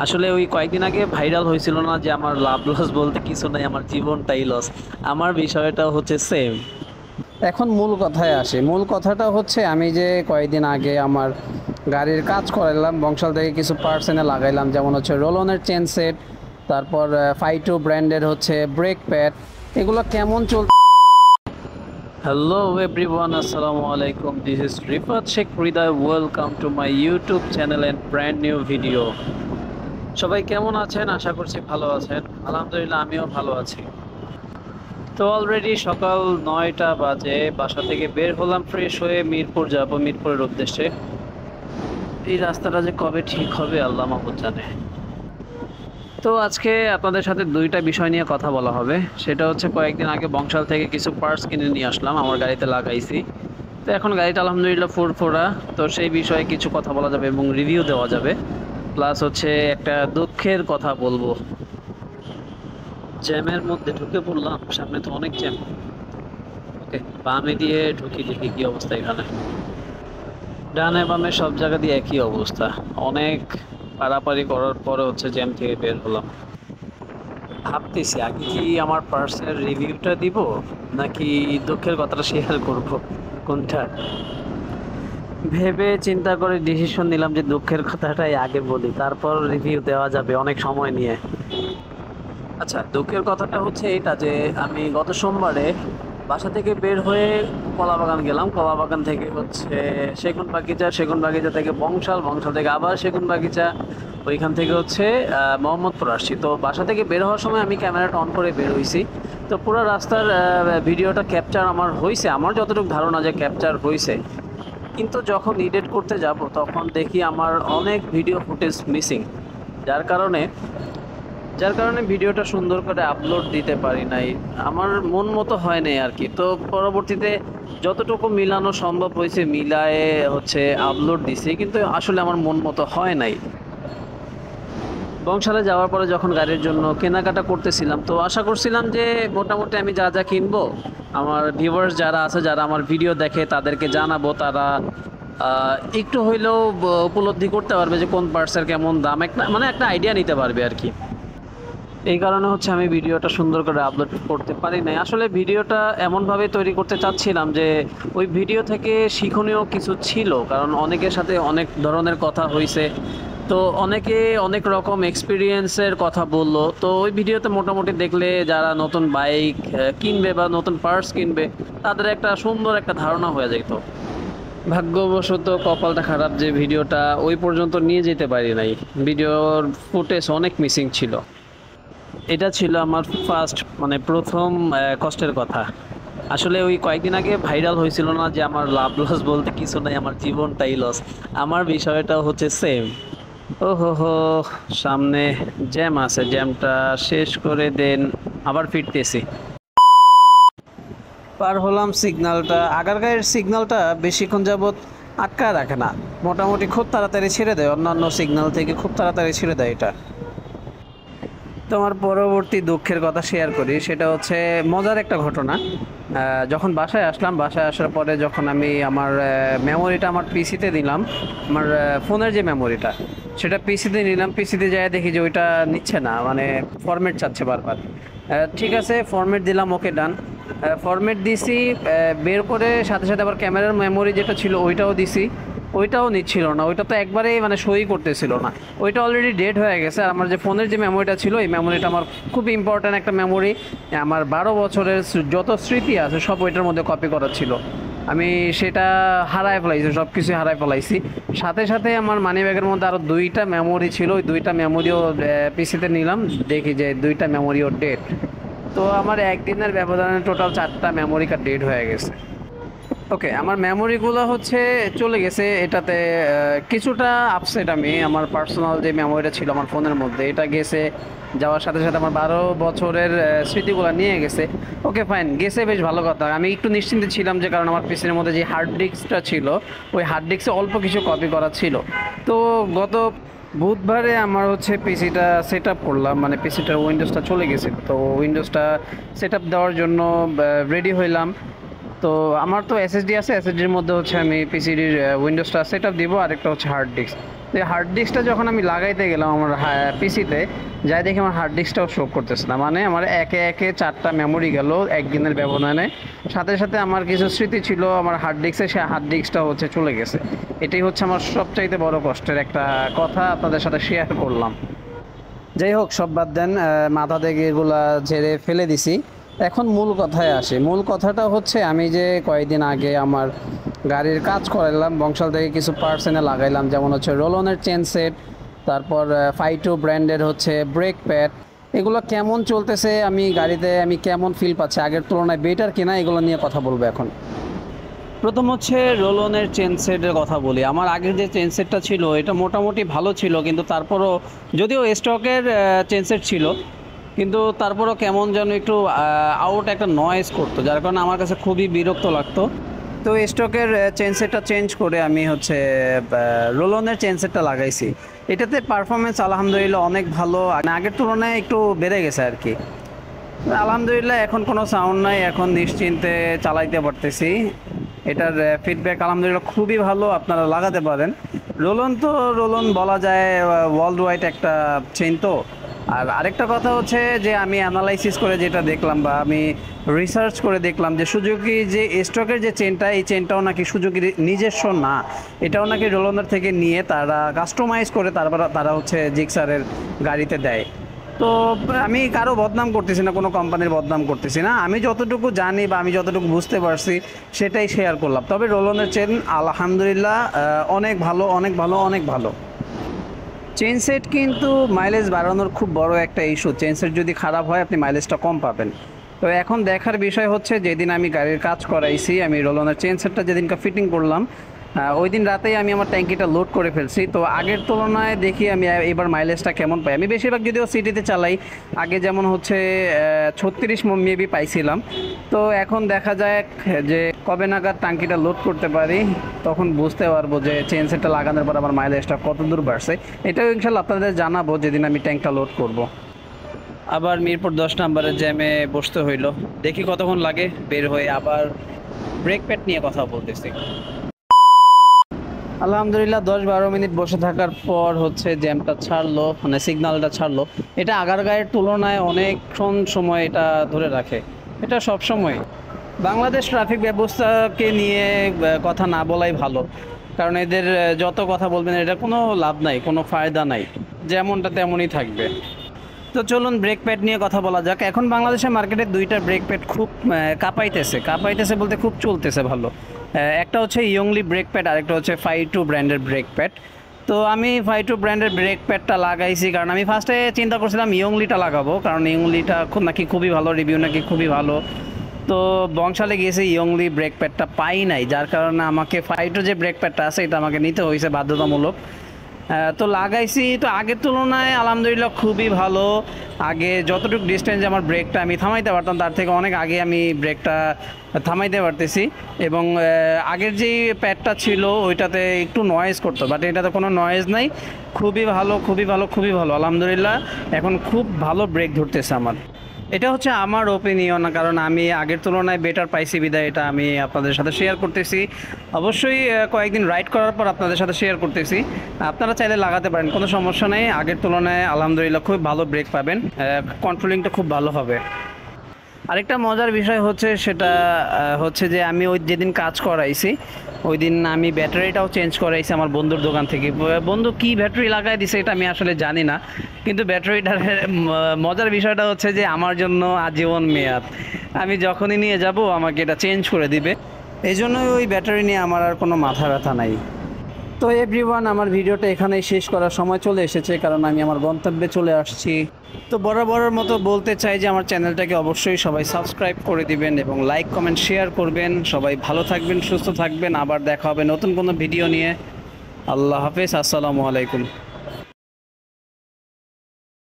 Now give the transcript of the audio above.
আসলে ওই কয়েকদিন আগে ভাইরাল হয়েছিল না যে আমার লাভ লস বলতে কিছু নাই, আমার জীবনটাই লস। আমার বিষয়টা হচ্ছে সেম। এখন মূল কথায় আসি। মূল কথাটা হচ্ছে আমি যে কয়েকদিন আগে আমার গাড়ির কাজ করাইলাম, বংশাল থেকে কিছু পার্টস এনে লাগাইলাম, যেমন হচ্ছে রোলনের চেন সেট, তারপর ফাইটো ব্র্যান্ডের হচ্ছে ব্রেক প্যাড। এগুলো কেমন চল। হ্যালো এভরিওয়ান, আসসালামু আলাইকুম। This is Rifat Sheikh Hridoy. Welcome to my YouTube channel and brand new video. সবাই কেমন আছেন? আশা করছি ভালো আছেন। আলহামদুলিল্লাহ, আমিও ভালো আছি। তো অলরেডি সকাল 9টা বাজে, বাসা থেকে বের হলাম ফ্রেশ হয়ে, মিরপুর যাব, মিরপুরের উদ্দেশ্যে। এই রাস্তাটা যে কবে ঠিক হবে আল্লাহ মাহবুব জানে। তো আজকে আপনাদের সাথে দুইটা বিষয় নিয়ে কথা বলা হবে। সেটা হচ্ছে, কয়েকদিন আগে বংশাল থেকে কিছু পার্টস কিনে নিয়ে আসলাম, আমার গাড়িতে লাগাইছি। তো এখন গাড়িটা আলহামদুলিল্লাহ ফুরফুরা। তো সেই বিষয়ে কিছু কথা বলা যাবে এবং রিভিউ দেওয়া যাবে। প্লাস হচ্ছে একটা দুঃখের কথা বলবো। জ্যামের মধ্যে ঢুকে পড়লাম, সামনে তো অনেক জ্যাম। ওকে, বামে দিয়ে ঢুকি, দেখি কি অবস্থা এখানে। ডানে বামে সব জায়গা দিয়ে একই অবস্থা। অনেক পারাপারি করার পরে হচ্ছে জ্যাম থেকে বের হলাম। ভাবতেছি আগে কি আমার পার্সের রিভিউটা দিব, নাকি দুঃখের কথাটা শেয়ার করব, কোনটা ভেবে চিন্তা করে ডিসিশন নিলাম যে দুঃখের কথাটাই আগে বলি, তারপর রিভিউ দেওয়া যাবে অনেক সময় নিয়ে। আচ্ছা, দুঃখের কথাটা হচ্ছে এটা যে আমি গত সোমবারে বাসা থেকে বের হয়ে কলাবাগান গেলাম। কলাবাগান থেকে হচ্ছে সেগুন বাগিচা, সেগুন বাগিচা থেকে বংশাল, বংশাল থেকে আবার সেগুন বাগিচা, ওইখান থেকে হচ্ছে মোহাম্মদপুর আসছি। তো বাসা থেকে বের হওয়ার সময় আমি ক্যামেরাটা অন করে বের হয়েছি। তো পুরো রাস্তার ভিডিওটা ক্যাপচার আমার হয়েছে, আমার যতটুকু ধারণা যে ক্যাপচার হয়েছে। কিন্তু যখন এডিট করতে যাব তখন দেখি আমার অনেক ভিডিও ফুটেজ মিসিং, যার কারণে যার কারণে ভিডিওটা সুন্দর করে আপলোড দিতে পারি নাই। আমার মন মতো হয় নাই আর কি। তো পরবর্তীতে যতটুকু মিলানো সম্ভব হয়েছে মিলায়ে হচ্ছে আপলোড দিছি, কিন্তু আসলে আমার মন মতো হয় নাই। বংশালে যাওয়ার পরে যখন গাড়ির জন্য কেনাকাটা করতেছিলাম, তো আশা করছিলাম যে মোটামুটি আমি যা যা কিনবো, আমার ভিউয়ার্স যারা আছে, যারা আমার ভিডিও দেখে, তাদেরকে জানাবো। তারা একটু হইলেও উপলব্ধি করতে পারবে যে কোন পার্টসের কেমন দাম, একটা মানে একটা আইডিয়া নিতে পারবে আর কি। এই কারণে হচ্ছে আমি ভিডিওটা সুন্দর করে আপলোড করতে পারি নাই। আসলে ভিডিওটা এমনভাবে তৈরি করতে চাচ্ছিলাম যে ওই ভিডিও থেকে শিক্ষণীয় কিছু ছিল, কারণ অনেকের সাথে অনেক ধরনের কথা হয়েছে। তো অনেকে অনেক রকম এক্সপিরিয়েন্সের কথা বললো। তো ওই ভিডিওতে মোটামুটি দেখলে যারা নতুন বাইক কিনবে বা নতুন পার্টস কিনবে, তাদের একটা সুন্দর একটা ধারণা হয়ে যেত। ভাগ্যবশত কপালটা খারাপ যে ভিডিওটা ওই পর্যন্ত নিয়ে যেতে পারি নাই। ভিডিওর ফুটেজ অনেক মিসিং ছিল। এটা ছিল আমার ফার্স্ট মানে প্রথম কষ্টের কথা। আসলে ওই কয়েকদিন আগে ভাইরাল হয়েছিল না যে আমার লাভ লস বলতে কিছু নাই, আমার জীবনটাই লস। আমার বিষয়টা হচ্ছে সেম। ও হো হো, সামনে জ্যাম আছে, জ্যামটা শেষ করে দেন আবার ফিরতেছি। পার হলাম সিগন্যালটা। আগারগাঁয়ের সিগন্যালটা বেশিক্ষণ যাবত আটকা রাখে না, মোটামুটি খুব তাড়াতাড়ি ছেড়ে দেয়, অন্যান্য সিগন্যাল থেকে খুব তাড়াতাড়ি ছেড়ে দেয় এটা। তোমার পরবর্তী দুঃখের কথা শেয়ার করি, সেটা হচ্ছে মজার একটা ঘটনা। যখন বাসায় আসলাম, বাসায় আসার পরে যখন আমি আমার মেমোরিটা আমার পিসিতে দিলাম, আমার ফোনের যে মেমোরিটা সেটা পিসিতে নিলাম, পিসিতে যাই দেখি যে ওইটা নিচ্ছে না, মানে ফরম্যাট চাচ্ছে বারবার। ঠিক আছে, ফরম্যাট দিলাম, ওকে ডান। ফরম্যাট দিছি, বের করে সাথে সাথে আবার ক্যামেরার মেমোরি যেটা ছিল ওইটাও দিছি, ওইটাও নিচ্ছিল না। ওইটা তো একবারেই মানে সই করতেছিল না, ওইটা অলরেডি ডেট হয়ে গেছে। আর আমার যে ফোনের যে মেমোরিটা ছিল, এই মেমোরিটা আমার খুব ইম্পর্ট্যান্ট একটা মেমোরি। আমার 12 বছরের যত স্মৃতি আছে সব ওইটার মধ্যে কপি করা ছিল। আমি সেটা হারায় ফেলাইছি, সব কিছুই হারায় ফেলাইছি। সাথে সাথে আমার মানি ব্যাগের মধ্যে আরও দুইটা মেমোরি ছিল, ওই দুইটা মেমোরিও পিসিতে নিলাম, দেখি যে দুইটা মেমোরিও ডেট। তো আমার একদিনের ব্যবধানে টোটাল 4টা মেমোরি কার্ড ডেট হয়ে গেছে। ওকে, আমার মেমোরিগুলো হচ্ছে চলে গেছে এটাতে। কিছুটা আপসেট আমি, আমার পার্সোনাল যে মেমোরিটা ছিল আমার ফোনের মধ্যে, এটা গেছে। যাওয়ার সাথে সাথে আমার 12 বছরের স্মৃতিগুলো নিয়ে গেছে। ওকে ফাইন, গেছে, বেশ ভালো কথা। আমি একটু নিশ্চিন্তে ছিলাম যে, কারণ আমার পিসির মধ্যে যে হার্ড ডিস্কটা ছিল, ওই হার্ড ডিস্কে অল্প কিছু কপি করা ছিল। তো গত বুধবারে আমার হচ্ছে পিসিটা সেট আপ করলাম, মানে পিসিটার উইন্ডোজটা চলে গেছে। তো উইন্ডোজটা সেট আপ দেওয়ার জন্য রেডি হইলাম। তো আমার তো এসএসডি আছে, এসএসডির মধ্যে হচ্ছে আমি পিসিডির উইন্ডোজটা সেট আপ দিব, আরেকটা হচ্ছে হার্ড ডিস্ক। তো এই হার্ড ডিস্কটা যখন আমি লাগাইতে গেলাম আমার পিসিতে, যাই দেখি আমার হার্ড ডিস্কটাও শো করতেছে না, মানে আমার একে একে 4টা মেমোরি গেল একদিনের ব্যবধানে। সাথে সাথে আমার কিছু স্মৃতি ছিল আমার হার্ড ডিস্কে, সে হার্ড ডিস্কটা হচ্ছে চলে গেছে। এটাই হচ্ছে আমার সবচাইতে বড় কষ্টের একটা কথা, আপনাদের সাথে শেয়ার করলাম। যাই হোক, সব বাদ দেন, মাথা থেকে এগুলা ঝেড়ে ফেলে দিছি। এখন মূল কথায় আসি। মূল কথাটা হচ্ছে আমি যে কয়েকদিন আগে আমার গাড়ির কাজ করাইলাম, বংশাল থেকে কিছু পার্টস এনে লাগাইলাম, যেমন হচ্ছে রোলনের চেন সেট, তারপর ফাইটো ব্র্যান্ডের হচ্ছে ব্রেক প্যাড। এগুলো কেমন চলতেছে, আমি গাড়িতে আমি কেমন ফিল পাচ্ছি, আগের তুলনায় বেটার কিনা, এগুলো নিয়ে কথা বলবো এখন। প্রথম হচ্ছে রোলনের চেন সেটের কথা বলি। আমার আগের যে চেন সেটটা ছিল এটা মোটামুটি ভালো ছিল, কিন্তু তারপরও যদিও স্টকের চেন সেট ছিল, কিন্তু তারপরও কেমন যেন একটু আউট একটা নয়েজ করতো, যার কারণে আমার কাছে খুবই বিরক্ত লাগতো। তো স্টকের চেন সেটটা চেঞ্জ করে আমি হচ্ছে রোলনের চেন সেটটা লাগাইছি। এটাতে পারফরমেন্স আলহামদুলিল্লাহ অনেক ভালো, আগের তুলনায় একটু বেড়ে গেছে আর কি। আলহামদুলিল্লাহ এখন কোনো সাউন্ড নাই, এখন নিশ্চিন্তে চালাইতে পারতেছি। এটার ফিডব্যাক আলহামদুলিল্লাহ খুবই ভালো, আপনারা লাগাতে পারেন। রোলন বলা যায় ওয়ার্ল্ড ওয়াইড একটা চেইন। তো আর আরেকটা কথা হচ্ছে যে আমি অ্যানালাইসিস করে যেটা দেখলাম বা আমি রিসার্চ করে দেখলাম যে সুজুকি যে স্টকের যে চেনটা, এই চেনটাও নাকি সুজুকির নিজস্ব না, এটাও নাকি রোলনের থেকে নিয়ে তারা কাস্টমাইজ করে তারপর তারা হচ্ছে জিক্সারের গাড়িতে দেয়। তো আমি কারো বদনাম করতেছি না, কোনো কোম্পানির বদনাম করতেছি না, আমি যতটুকু জানি বা আমি যতটুকু বুঝতে পারছি সেটাই শেয়ার করলাম। তবে রোলনের চেন আলহামদুলিল্লাহ অনেক ভালো, অনেক ভালো, অনেক ভালো। চেন সেট কিন্তু মাইলেজ বাড়ানোর খুব বড় একটা ইস্যু। চেন সেট যদি খারাপ হয় আপনি মাইলেজটা কম পাবেন। তো এখন দেখার বিষয় হচ্ছে, যেদিন আমি গাড়ির কাজ করাইছি, আমি রোলনের চেন সেটটা যেদিনকে ফিটিং করলাম ওই দিন রাতেই আমি আমার ট্যাঙ্কিটা লোড করে ফেলছি। তো আগের তুলনায় দেখি আমি এবার মাইলেজটা কেমন পাই। আমি বেশিরভাগ যদিও সিটিতে চালাই, আগে যেমন হচ্ছে 36 মেবি পাইছিলাম। তো এখন দেখা যায় যে কবে নাগাদ ট্যাঙ্কিটা লোড করতে পারি, তখন বুঝতে পারবো যে চেন সেটটা লাগানোর পর আমার মাইলেজটা কত দূর বাড়ছে। এটাও ইনশাল্লাহ আপনাদের জানাবো যেদিন আমি ট্যাঙ্কটা লোড করব। আবার মিরপুর 10 নম্বরের জ্যামে বসতে হইলো, দেখি কতক্ষণ লাগে বের হয়ে। আবার ব্রেক প্যাড নিয়ে কথা বলতেছি। আলহামদুলিল্লাহ 10-12 মিনিট বসে থাকার পর হচ্ছে জ্যামটা ছাড়লো, মানে সিগন্যালটা ছাড়লো। এটা আগার গায়ের তুলনায় অনেকক্ষণ সময় এটা ধরে রাখে, এটা সব সময়। বাংলাদেশ ট্রাফিক ব্যবস্থাকে নিয়ে কথা না বলাই ভালো, কারণ এদের যত কথা বলবেন এটা কোনো লাভ নাই, কোনো ফায়দা নাই, যেমনটা তেমনই থাকবে। তো চলুন ব্রেক প্যাড নিয়ে কথা বলা যাক। এখন বাংলাদেশের মার্কেটে 2টা ব্রেক প্যাড খুব কাঁপাইতেছে বলতে খুব চলতেছে ভালো। একটা হচ্ছে ইয়ংলি ব্রেক প্যাড, আরেকটা হচ্ছে ফাইটো ব্র্যান্ডের ব্রেক প্যাড। তো আমি ফাইটো ব্র্যান্ডের ব্রেক প্যাডটা লাগাইছি, কারণ আমি ফার্স্টে চিন্তা করছিলাম ইয়ংলিটা লাগাবো, কারণ ইয়ংলিটা নাকি খুবই ভালো, রিভিউ নাকি খুবই ভালো। তো বংশালে গিয়েছে, ইয়ংলি ব্রেক প্যাডটা পাই নাই, যার কারণে আমাকে ফাইটো যে ব্রেক প্যাডটা আছে এটা আমাকে নিতে হয়েছে বাধ্যতামূলক। তো লাগাইছি, তো আগের তুলনায় আলহামদুলিল্লাহ খুবই ভালো। আগে যতটুকু ডিস্টেন্সে আমার ব্রেকটা আমি থামাইতে পারতাম, তার থেকে অনেক আগে আমি ব্রেকটা থামাইতে পারতেছি। এবং আগের যেই প্যাডটা ছিল ওইটাতে একটু নয়েজ করতো, বাট এটাতে কোনো নয়েজ নাই। খুবই ভালো, খুবই ভালো, খুবই ভালো আলহামদুলিল্লাহ। এখন খুব ভালো ব্রেক ধরতেছে আমার। এটা হচ্ছে আমার ওপিনিয়ন, কারণ আমি আগের তুলনায় বেটার পাইছি বিদায় এটা আমি আপনাদের সাথে শেয়ার করতেছি। অবশ্যই কয়েকদিন রাইড করার পর আপনাদের সাথে শেয়ার করতেছি। আপনারা চাইলে লাগাতে পারেন, কোনো সমস্যা নেই। আগের তুলনায় আলহামদুলিল্লাহ খুব ভালো ব্রেক পাবেন, কন্ট্রোলিংটা খুব ভালো হবে। আরেকটা মজার বিষয় হচ্ছে সেটা হচ্ছে যে আমি ওই যেদিন কাজ করাইছি ওই দিন আমি ব্যাটারিটাও চেঞ্জ করাইছি আমার বন্ধুর দোকান থেকে। বন্ধু কি ব্যাটারি লাগাই দিছে এটা আমি আসলে জানি না, কিন্তু ব্যাটারিটার মজার বিষয়টা হচ্ছে যে আমার জন্য আজীবন মেয়াদ। আমি যখনই নিয়ে যাব আমাকে এটা চেঞ্জ করে দিবে, এই জন্যই ওই ব্যাটারি নিয়ে আমার আর কোনো মাথা ব্যথা নাই। তো এভরিওয়ান, আমার ভিডিওটা এখানেই শেষ করার সময় চলে এসেছে, কারণ আমি আমার গন্তব্যে চলে আসছি। তো বরাবরের মতো বলতে চাই যে আমার চ্যানেলটাকে অবশ্যই সবাই সাবস্ক্রাইব করে দিবেন এবং লাইক কমেন্ট শেয়ার করবেন। সবাই ভালো থাকবেন, সুস্থ থাকবেন। আবার দেখা হবে নতুন কোনো ভিডিও নিয়ে। আল্লাহ হাফেজ, আসসালামু আলাইকুম।